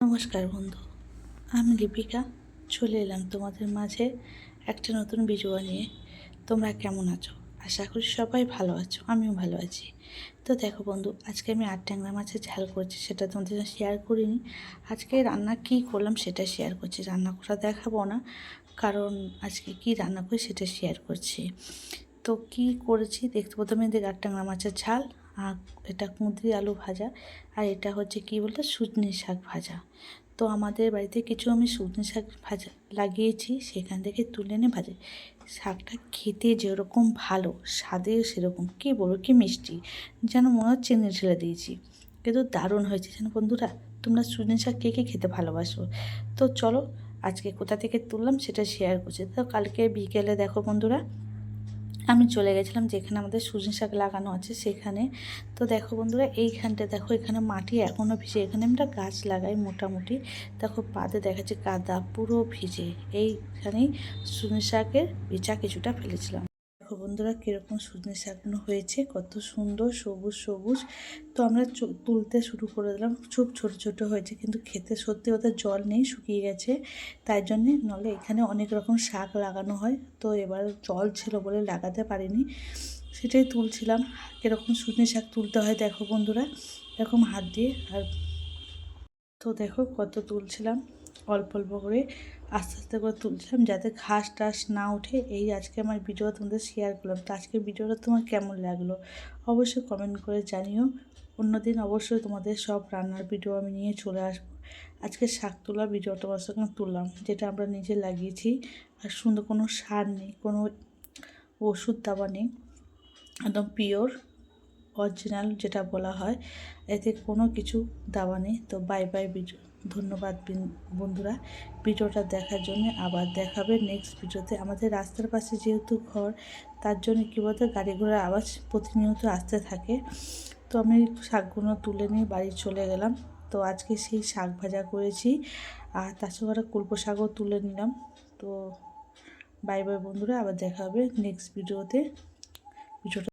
নমস্কার বন্ধু, আমি দীপিকা চলে এলাম তোমাদের মাঝে একটা নতুন ভিডিও নিয়ে। তোমরা কেমন আছো? আশা করি সবাই ভালো আছো, আমিও ভালো আছি। তো দেখো বন্ধু, আজকে আমি ট্যাংরা মাছের ঝাল করছি, সেটা তোমাদের সাথে শেয়ার করিনি। আজকে রান্না কি করলাম সেটা শেয়ার করছি, রান্না করা দেখাবো না, কারণ আজকে কি রান্না করি সেটা শেয়ার করছি। তো কি করেছি দেখতে, প্রথমে ট্যাংরা মাছের ঝাল, আর এটা কুঁদরি আলু ভাজা, আর এটা হচ্ছে কি বলতে সুজনি শাক ভাজা। তো আমাদের বাড়িতে কিছু আমি সুজনি শাক ভাজা লাগিয়েছি, সেখান থেকে তুলে এনে ভাজে। শাকটা খেতে যেরকম ভালো, স্বাদেও সেরকম, কী বলবো, কি মিষ্টি, যেন মনে হচ্ছে চিনি ঢেলে দিয়েছি। কিন্তু দারুণ হয়েছে যেন। বন্ধুরা, তোমরা সুজনি শাক কে কে খেতে ভালোবাসো? তো চলো আজকে কোথা থেকে তুললাম সেটা শেয়ার করছি। তো কালকে বিকেলে দেখো বন্ধুরা, আমি চলে গেছিলাম যেখানে আমাদের সুজনি শাক লাগানো আছে সেখানে। তো দেখো বন্ধুরা, এইখানটা দেখো, এখানে মাটি এখনও ভিজে, এখানে আমরা গাছ লাগাই মোটামুটি। দেখো পাতে দেখা যাচ্ছে কাদা পুরো ভিজে, এইখানেই সুজনি শাকের বিচা কিছুটা ফেলেছিলাম। দেখো বন্ধুরা কীরকম সুজনি শাকগুলো হয়েছে, কত সুন্দর সবুজ সবুজ। তো আমরা তুলতে শুরু করে দিলাম, খুব ছোট ছোট হয়েছে, কিন্তু খেতে সত্যি ওদের জল নেই, শুকিয়ে গেছে, তাই জন্যে। নলে এখানে অনেক রকম শাক লাগানো হয়, তো এবার জল ছিল বলে লাগাতে পারিনি, সেটাই তুলছিলাম। কীরকম সুজনি শাক তুলতে হয় দেখো বন্ধুরা, এরকম হাত দিয়ে। আর তো দেখো কত তুলছিলাম, অল্প অল্প করে আস্তে আস্তে করে তুলছিলাম যাতে ঘাস টাস না ওঠে। এই আজকে আমার ভিডিও তোমাদের শেয়ার করলাম। তো আজকের ভিডিওটা তোমার কেমন লাগলো অবশ্যই কমেন্ট করে জানিও। অন্যদিন অবশ্যই তোমাদের সব রান্নার ভিডিও আমি নিয়ে চলে আসবো। আজকে শাক তোলা ভিডিও তোমার সঙ্গে তুললাম, যেটা আমরা নিজে লাগিয়েছি, আর সুন্দর, কোনো সার নেই, কোনো ওষুধ দেওয়া নেই, একদম পিওর অরিজিনাল যেটা বলা হয়, এতে কোনো কিছু দেওয়া নেই। তো বাই বাই ভিডিও, ধন্যবাদ বন্ধুরা ভিডিওটা দেখার জন্য। আবার দেখাবে নেক্সট ভিডিওতে। আমাদের রাস্তার পাশে যেহেতু ঘর, তার জন্য কী বলতে গাড়ি ঘোড়ার আওয়াজ প্রতিনিয়ত আসতে থাকে। তো আমি শাকগুলো তুলে নিয়ে বাড়ি চলে গেলাম। তো আজকে সেই শাক ভাজা করেছি, আর তার সঙ্গে একটা কুলপো শাকও তুলে নিলাম। তো বাই বাই বন্ধুরা, আবার দেখা হবে নেক্সট ভিডিওতে। ভিডিওটা